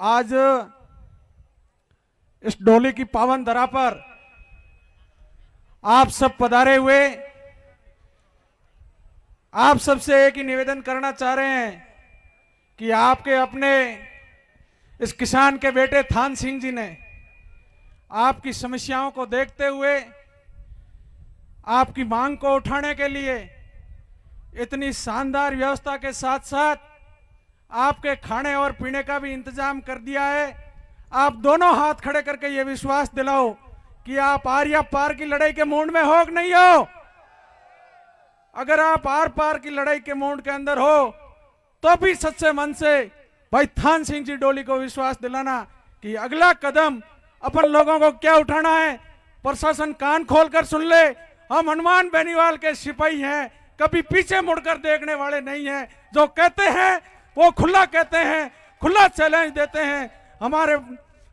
आज इस डोली की पावन धरा पर आप सब पधारे हुए, आप सबसे एक ही निवेदन करना चाह रहे हैं कि आपके अपने इस किसान के बेटे थान सिंह जी ने आपकी समस्याओं को देखते हुए आपकी मांग को उठाने के लिए इतनी शानदार व्यवस्था के साथ साथ आपके खाने और पीने का भी इंतजाम कर दिया है। आप दोनों हाथ खड़े करके ये विश्वास दिलाओ कि आप आर या पार की लड़ाई के मूड में हो कि नहीं हो। अगर आप आर पार की लड़ाई के मूड के अंदर हो तो भी सच्चे मन से भाई थान सिंह जी डोली को विश्वास दिलाना कि अगला कदम अपन लोगों को क्या उठाना है। प्रशासन कान खोलकर सुन ले, हम हनुमान बेनीवाल के सिपाही हैं, कभी पीछे मुड़कर देखने वाले नहीं हैं। जो कहते हैं वो खुला कहते हैं, खुला चैलेंज देते हैं। हमारे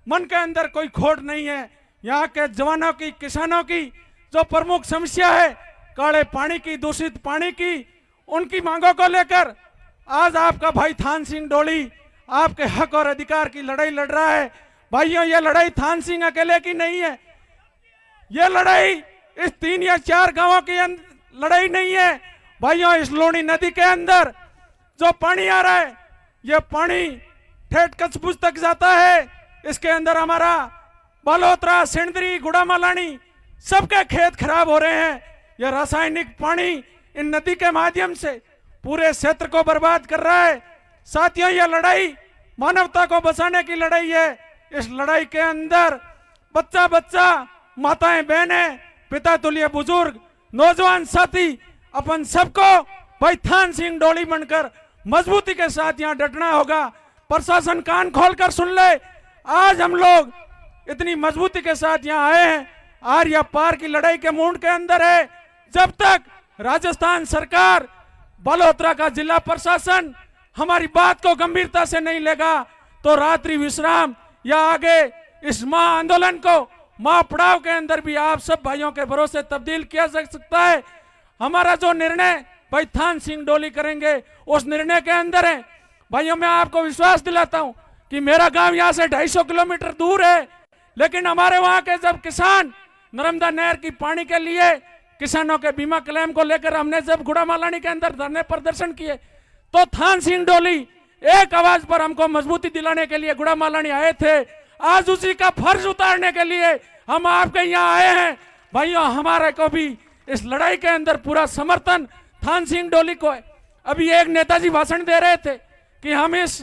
मन के अंदर कोई खोट नहीं है। यहाँ के जवानों की, किसानों की जो प्रमुख समस्या है काले पानी की, दूषित पानी की, उनकी मांगों को लेकर आज आपका भाई थान सिंह डोली आपके हक और अधिकार की लड़ाई लड़ रहा है। भाइयों, ये लड़ाई थान सिंह अकेले की नहीं है, ये लड़ाई इस 3 या 4 गांवों की लड़ाई नहीं है। भाइयों, इस लूणी नदी के अंदर जो पानी आ रहा है, ये पानी ठेठ कचबुज तक जाता है। इसके अंदर हमारा बालोतरा, सिंदरी, गुड़ामालानी सबके खेत खराब हो रहे हैं। यह रासायनिक पानी इन नदी के माध्यम से पूरे क्षेत्र को बर्बाद कर रहा है। साथियों, यह लड़ाई मानवता को बचाने की लड़ाई है। इस लड़ाई के अंदर बच्चा बच्चा, माताएं बहनें, पिता तुल्य बुजुर्ग, नौजवान साथी, अपन सबको भाई थान सिंह डोली बनकर मजबूती के साथ यहाँ डटना होगा। प्रशासन कान खोलकर सुन ले, आज हम लोग इतनी मजबूती के साथ यहाँ आए हैं, आर या पार की लड़ाई के मूड के अंदर है। जब तक राजस्थान सरकार, बालोतरा का जिला प्रशासन हमारी बात को गंभीरता से नहीं लेगा तो रात्रि विश्राम या आगे इस महा आंदोलन को महापड़ाव के अंदर भी आप सब भाइयों के भरोसे तब्दील किया जा सकता है। हमारा जो निर्णय भाई थान सिंह डोली करेंगे उस निर्णय के अंदर है। भाइयों, मैं आपको विश्वास दिलाता हूं कि मेरा गांव यहां से 250 किलोमीटर दूर है, लेकिन हमारे वहां के जब किसान नर्मदा नहर की पानी के लिए किसानों के बीमा क्लेम को लेकर हमने जब गुड़ामालानी के अंदर धरने प्रदर्शन किए तो थान सिंह डोली एक आवाज पर हमको मजबूती दिलाने के लिए गुड़ामालानी आए थे। आज उसी का फर्ज उतारने के लिए हम आपके यहाँ आए हैं। भाइयों, हमारे को भी इस लड़ाई के अंदर पूरा समर्थन थान सिंह डोली को है। अभी एक नेताजी भाषण दे रहे थे कि हम इस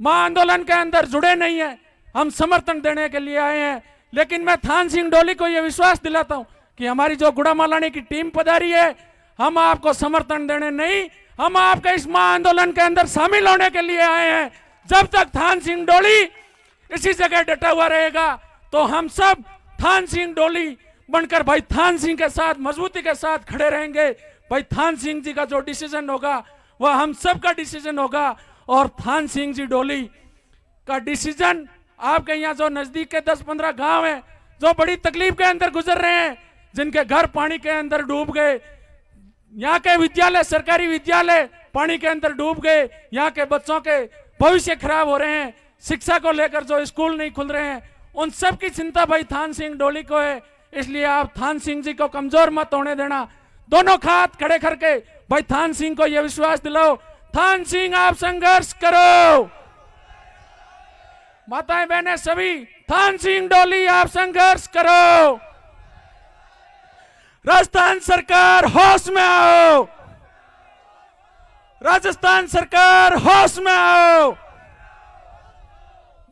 महा आंदोलन के अंदर जुड़े नहीं है, हम समर्थन देने के लिए आए हैं। लेकिन मैं थान सिंह डोली को यह विश्वास दिलाता हूं कि हमारी जो गुड़ामालानी की टीम पधारी है, हम आपको समर्थन देने नहीं, हम आपके इस महा आंदोलन के अंदर शामिल होने के लिए आए हैं। जब तक थान सिंह डोली इसी जगह डटा हुआ रहेगा तो हम सब थान सिंह डोली बनकर भाई थान सिंह के साथ मजबूती के साथ खड़े रहेंगे। भाई थान सिंह जी का जो डिसीजन होगा वह हम सब का डिसीजन होगा और थान सिंह जी डोली का डिसीजन आपके यहाँ जो नजदीक के 10-15 गांव हैं जो बड़ी तकलीफ के अंदर गुजर रहे हैं, जिनके घर पानी के अंदर डूब गए, यहाँ के विद्यालय, सरकारी विद्यालय पानी के अंदर डूब गए, यहाँ के बच्चों के भविष्य खराब हो रहे हैं, शिक्षा को लेकर जो स्कूल नहीं खुल रहे हैं, उन सब की चिंता भाई थान सिंह डोली को है। इसलिए आप थान सिंह जी को कमजोर मत होने देना। दोनों हाथ खड़े करके भाई थान सिंह को यह विश्वास दिलाओ, थान सिंह आप संघर्ष करो। माताएं बहनें सभी, थान सिंह डोली आप संघर्ष करो। राजस्थान सरकार होश में आओ, राजस्थान सरकार होश में आओ,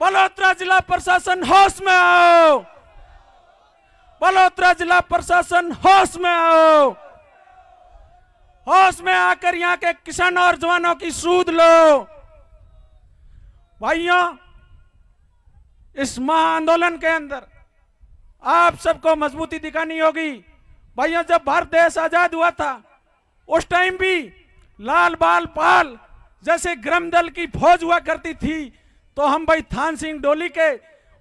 बालोतरा जिला प्रशासन होश में आओ, बालोतरा जिला प्रशासन होश में आओ। होश में आकर यहाँ के किसानों और जवानों की सूध लो। भाइयों, इस महा आंदोलन के अंदर आप सबको मजबूती दिखानी होगी। भाइयों, जब भारत देश आजाद हुआ था उस टाइम भी लाल बाल पाल जैसे गरम दल की फौज हुआ करती थी, तो हम भाई थान सिंह डोली के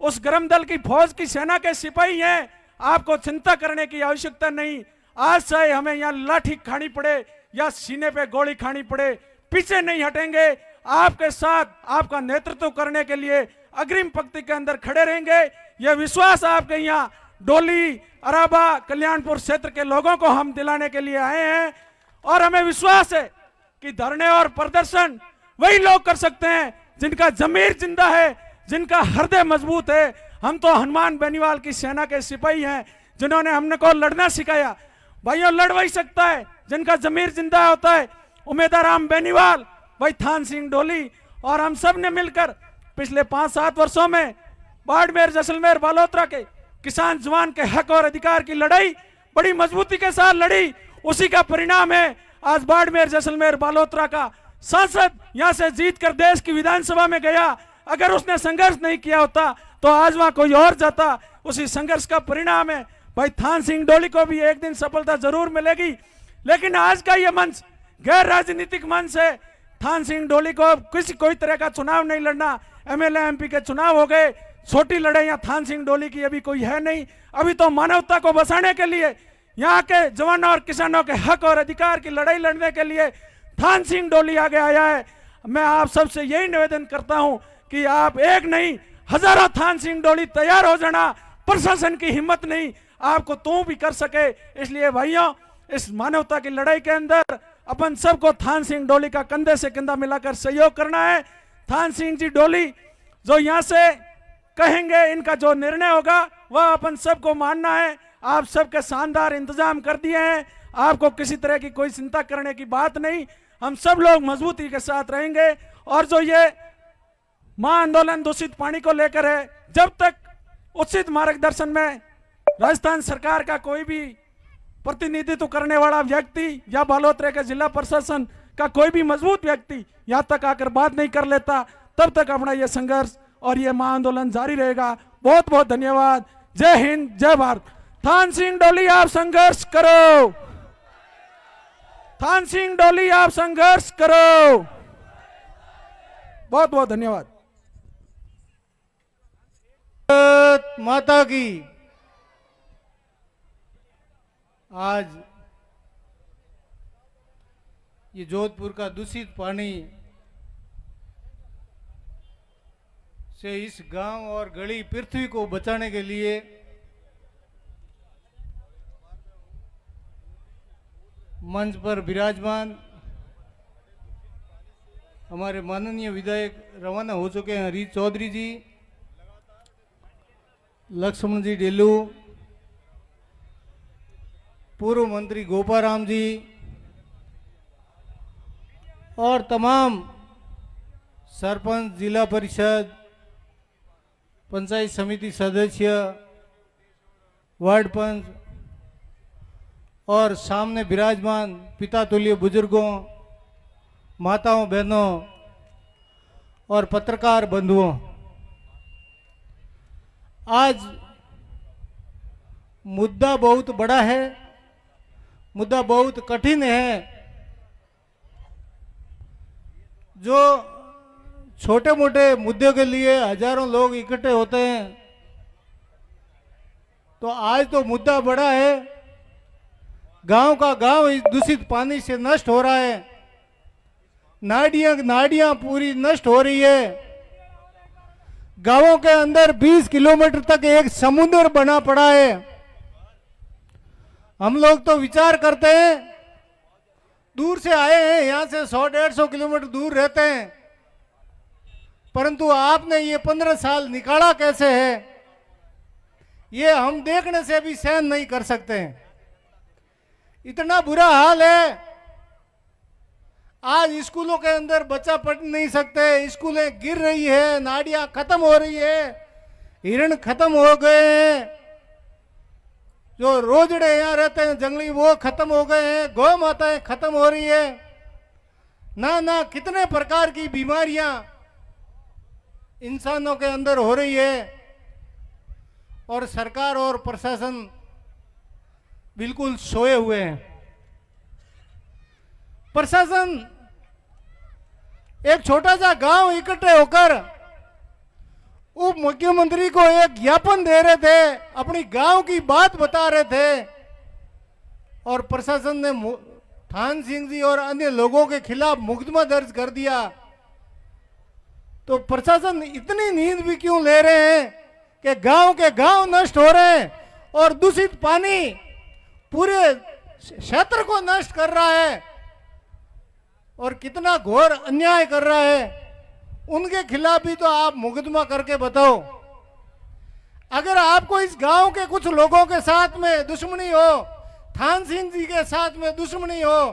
उस गरम दल की फौज की सेना के सिपाही हैं। आपको चिंता करने की आवश्यकता नहीं। आज से हमें यहाँ लाठी खानी पड़े या सीने पे गोली खानी पड़े, पीछे नहीं हटेंगे। आपके साथ आपका नेतृत्व करने के लिए अग्रिम पंक्ति के अंदर खड़े रहेंगे। यह विश्वास आपके यहाँ डोली, अराबा, कल्याणपुर क्षेत्र के लोगों को हम दिलाने के लिए आए हैं। और हमें विश्वास है कि धरने और प्रदर्शन वही लोग कर सकते हैं जिनका जमीर जिंदा है, जिनका हृदय मजबूत है। हम तो हनुमान बेनीवाल की सेना के सिपाही हैं, जिन्होंने हमने को लड़ना सिखाया। भाइयों, लड़ वही सकता है जिनका जमीर जिंदा होता है। उमेदाराम बेनीवाल, भाई थान सिंह डोली और हम सब ने मिलकर पिछले 5-7 वर्षों में बाड़मेर, जैसलमेर, बालोतरा के किसान जवान के हक और अधिकार की लड़ाई बड़ी मजबूती के साथ लड़ी। उसी का परिणाम है आज बाड़मेर, जैसलमेर, बालोतरा का सांसद यहां से जीत कर देश की विधानसभा में गया। अगर उसने संघर्ष नहीं किया होता तो आज वहां कोई और जाता। उसी संघर्ष का परिणाम है भाई थान सिंह डोली को भी एक दिन सफलता जरूर मिलेगी। लेकिन आज का यह मंच गैर राजनीतिक मंच है। थान सिंह डोली को कोई तरह का चुनाव नहीं लड़ना। एमएलए, एमपी के चुनाव हो गए, छोटी लड़ाइयां थान सिंह डोली की अभी कोई है नहीं। अभी तो मानवता को बचाने के लिए, यहाँ के जवानों और किसानों के हक और अधिकार की लड़ाई लड़ने के लिए थान सिंह डोली आगे आया है। मैं आप सबसे यही निवेदन करता हूं कि आप एक नहीं, हजारों थान सिंह डोली तैयार हो जाना। प्रशासन की हिम्मत नहीं आपको तू भी कर सके। इसलिए भाइयों, इस मानवता की लड़ाई के अंदर अपन सबको थान सिंह डोली का कंधे से कंधा मिलाकर सहयोग करना है। थान सिंह जी डोली जो यहाँ से कहेंगे, इनका जो निर्णय होगा वह अपन सबको मानना है। आप सबके शानदार इंतजाम कर दिए हैं, आपको किसी तरह की कोई चिंता करने की बात नहीं। हम सब लोग मजबूती के साथ रहेंगे। और जो ये महाआंदोलन दूषित पानी को लेकर है, जब तक उचित मार्गदर्शन में राजस्थान सरकार का कोई भी प्रतिनिधित्व करने वाला व्यक्ति या बालोतरा के जिला प्रशासन का कोई भी मजबूत व्यक्ति यहाँ तक आकर बात नहीं कर लेता, तब तक अपना यह संघर्ष और ये महाआंदोलन जारी रहेगा। बहुत बहुत धन्यवाद। जय हिंद, जय भारत। थान सिंह डोली आप संघर्ष करो। थान सिंह डोली आप संघर्ष करो। बहुत बहुत धन्यवाद। माता की। आज ये जोधपुर का दूषित पानी से इस गांव और गली पृथ्वी को बचाने के लिए मंच पर विराजमान हमारे माननीय विधायक रवाना हो चुके हैं, हरीश चौधरी जी, लक्ष्मण जी डेलू, पूर्व मंत्री गोपाराम जी और तमाम सरपंच, जिला परिषद, पंचायत समिति सदस्य, वार्ड पंच और सामने विराजमान पिता तुल्य बुजुर्गों, माताओं, बहनों और पत्रकार बंधुओं, आज मुद्दा बहुत बड़ा है, मुद्दा बहुत कठिन है। जो छोटे मोटे मुद्दों के लिए हजारों लोग इकट्ठे होते हैं, तो आज तो मुद्दा बड़ा है। गांव का गांव इस दूषित पानी से नष्ट हो रहा है, नाडियां पूरी नष्ट हो रही है। गांवों के अंदर 20 किलोमीटर तक एक समुद्र बना पड़ा है। हम लोग तो विचार करते हैं, दूर से आए हैं, यहां से 100-150 किलोमीटर दूर रहते हैं, परंतु आपने ये 15 साल निकाला कैसे है, ये हम देखने से भी सहन नहीं कर सकते हैं। इतना बुरा हाल है। आज स्कूलों के अंदर बच्चा पढ़ नहीं सकते, स्कूलें गिर रही है, नाड़ियां खत्म हो रही है, हिरण खत्म हो गए हैं, जो रोजड़े यहाँ रहते हैं जंगली वो खत्म हो गए हैं, गौ माताएं खत्म हो रही है, ना कितने प्रकार की बीमारियां इंसानों के अंदर हो रही है। और सरकार और प्रशासन बिल्कुल सोए हुए हैं। प्रशासन एक छोटा सा गांव इकट्ठे होकर उप मुख्यमंत्री को एक ज्ञापन दे रहे थे, अपनी गांव की बात बता रहे थे, और प्रशासन ने थान सिंह जी और अन्य लोगों के खिलाफ मुकदमा दर्ज कर दिया। तो प्रशासन इतनी नींद भी क्यों ले रहे हैं कि गांव के गांव नष्ट हो रहे हैं और दूषित पानी पूरे क्षेत्र को नष्ट कर रहा है और कितना घोर अन्याय कर रहा है। उनके खिलाफ भी तो आप मुकदमा करके बताओ। अगर आपको इस गांव के कुछ लोगों के साथ में दुश्मनी हो, थान सिंह जी के साथ में दुश्मनी हो,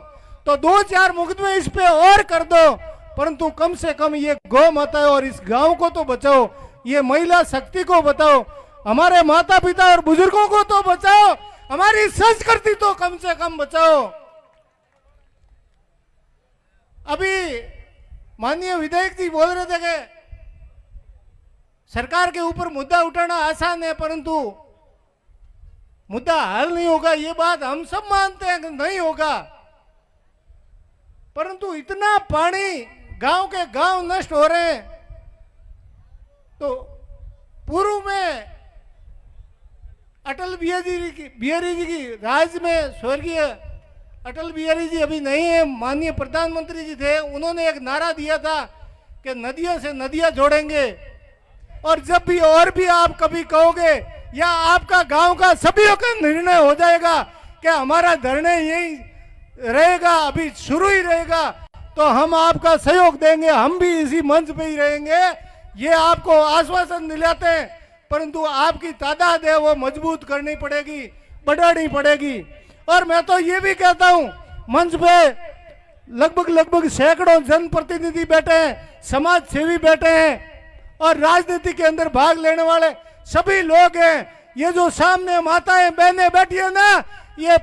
तो 2-4 मुकदमे इस पे और कर दो, परंतु कम से कम ये गौ माता और इस गांव को तो बचाओ, ये महिला शक्ति को बचाओ, हमारे माता पिता और बुजुर्गों को तो बचाओ, हमारी संस्कृति तो कम से कम बचाओ। अभी माननीय विधायक जी बोल रहे थे कि सरकार के ऊपर मुद्दा उठाना आसान है, परंतु मुद्दा हल नहीं होगा। ये बात हम सब मानते हैं कि नहीं होगा, परंतु इतना पानी गांव के गांव नष्ट हो रहे हैं। तो पूर्व में अटल बिहारी जी की राज में स्वर्गीय अटल बिहारी जी अभी नहीं है, माननीय प्रधानमंत्री जी थे, उन्होंने एक नारा दिया था कि नदियों से नदियां जोड़ेंगे। और जब भी और भी आप कभी कहोगे या आपका गांव का सभी का निर्णय हो जाएगा कि हमारा धरने यही रहेगा, अभी शुरू ही रहेगा, तो हम आपका सहयोग देंगे, हम भी इसी मंच पे ही रहेंगे। ये आपको आश्वासन दिलाते हैं, परंतु आपकी तादाद है वो मजबूत करनी पड़ेगी, बढ़ानी पड़ेगी। और मैं तो ये भी कहता हूं, मंच पे लगभग सैकड़ों जनप्रतिनिधि बैठे हैं, समाज सेवी बैठे हैं और राजनीति के अंदर भाग लेने वाले सभी लोग हैं। ये जो सामने माताएं बहनें बैठी है ना, ये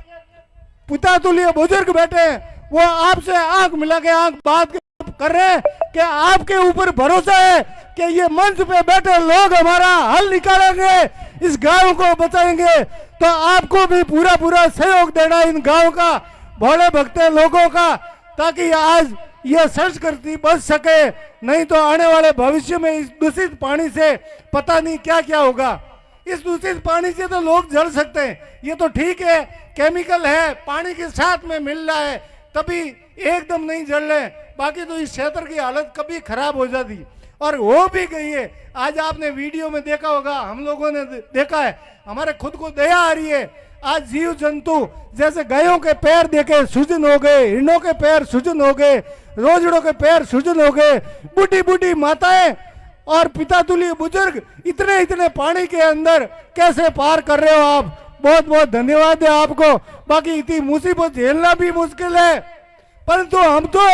पिता तुल्य बुजुर्ग बैठे हैं, वो आपसे आंख मिला के आंख बात कर रहे हैं कि आपके ऊपर भरोसा है कि ये मंच पे बैठे लोग हमारा हल निकालेंगे, इस गांव को बचाएंगे। तो आपको भी पूरा सहयोग देना इन गांव का, भोले भक्ते लोगों का, ताकि आज यह संस्कृति बच सके। नहीं तो आने वाले भविष्य में इस दूषित पानी से पता नहीं क्या क्या होगा। इस दूषित पानी से तो लोग जल सकते हैं, ये तो ठीक है, केमिकल है, पानी के साथ में मिल रहा है, तभी एकदम नहीं जल रहे, बाकी तो इस क्षेत्र की हालत कभी खराब हो जाती और हो भी गई है। आज आपने वीडियो में देखा होगा, हम लोगों ने देखा है, हमारे खुद को दया आ रही है। आज जीव जंतु जैसे गायों के पैर देखे सूजन हो गए, हिरणों के पैर सूजन हो गए, रोजड़ों के पैर सूजन हो गए, बूढ़ी माताएं और पिता तुल्य बुजुर्ग इतने पानी के अंदर कैसे पार कर रहे हो आप। बहुत धन्यवाद है आपको। बाकी इतनी मुसीबत झेलना भी मुश्किल है, परंतु हम तो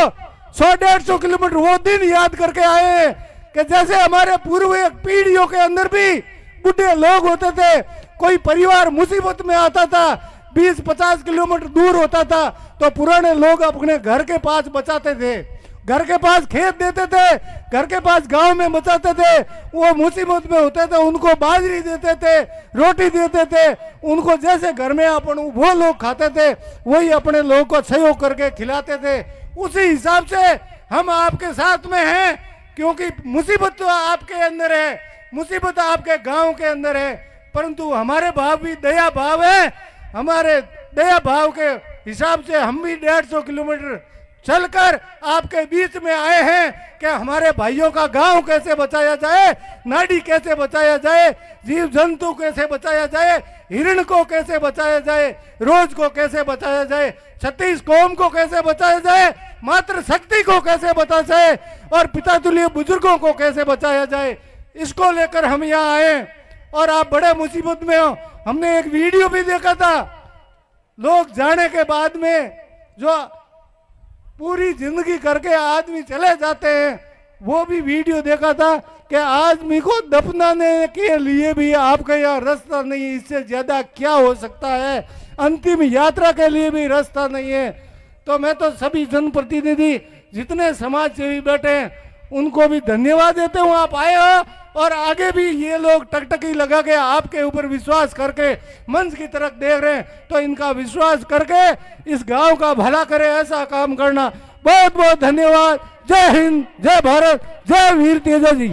100-150 किलोमीटर वो दिन याद करके आए हैं कि जैसे हमारे पूर्व पीढ़ियों के अंदर भी बूढ़े लोग होते थे, कोई परिवार मुसीबत में आता था, 20-50 किलोमीटर दूर होता था, तो पुराने लोग अपने घर के पास बचाते थे, घर के पास खेत देते थे, घर के पास गांव में बचाते थे। वो मुसीबत में होते थे, उनको बाजरी देते थे, रोटी देते थे, उनको जैसे घर में अपन वो लोग खाते थे वही अपने लोगों को सहयोग करके खिलाते थे। उसी हिसाब से हम आपके साथ में हैं, क्योंकि मुसीबत तो आपके अंदर है, मुसीबत आपके गांव के अंदर है, परंतु हमारे भाव भी दया भाव है। हमारे दया भाव के हिसाब से हम भी 150 किलोमीटर चलकर आपके बीच में आए हैं कि हमारे भाइयों का गांव कैसे बचाया जाए, नाड़ी कैसे बचाया जाए, जीव जंतु कैसे बचाया जाए, हिरण को कैसे बचाया जाए, रोज को कैसे बचाया जाए, 36 कौम को कैसे बचाया जाए, मातृ शक्ति को कैसे बचाया जाए और पिता तुल्य बुजुर्गों को कैसे बचाया जाए, इसको लेकर हम यहाँ आए। और आप बड़े मुसीबत में हो। हमने एक वीडियो भी देखा था, लोग जाने के बाद में जो पूरी जिंदगी करके आदमी चले जाते हैं, वो भी वीडियो देखा था कि आदमी को दफनाने के लिए भी आपका यहाँ रास्ता नहीं है। इससे ज्यादा क्या हो सकता है, अंतिम यात्रा के लिए भी रास्ता नहीं है। तो मैं तो सभी जनप्रतिनिधि जितने समाज सेवी बैठे हैं उनको भी धन्यवाद देते हूँ, आप आए हो और आगे भी ये लोग टकटकी लगा के आपके ऊपर विश्वास करके मंच की तरफ देख रहे हैं, तो इनका विश्वास करके इस गांव का भला करे, ऐसा काम करना। बहुत धन्यवाद। जय हिंद, जय भारत, जय वीर तेजा जी।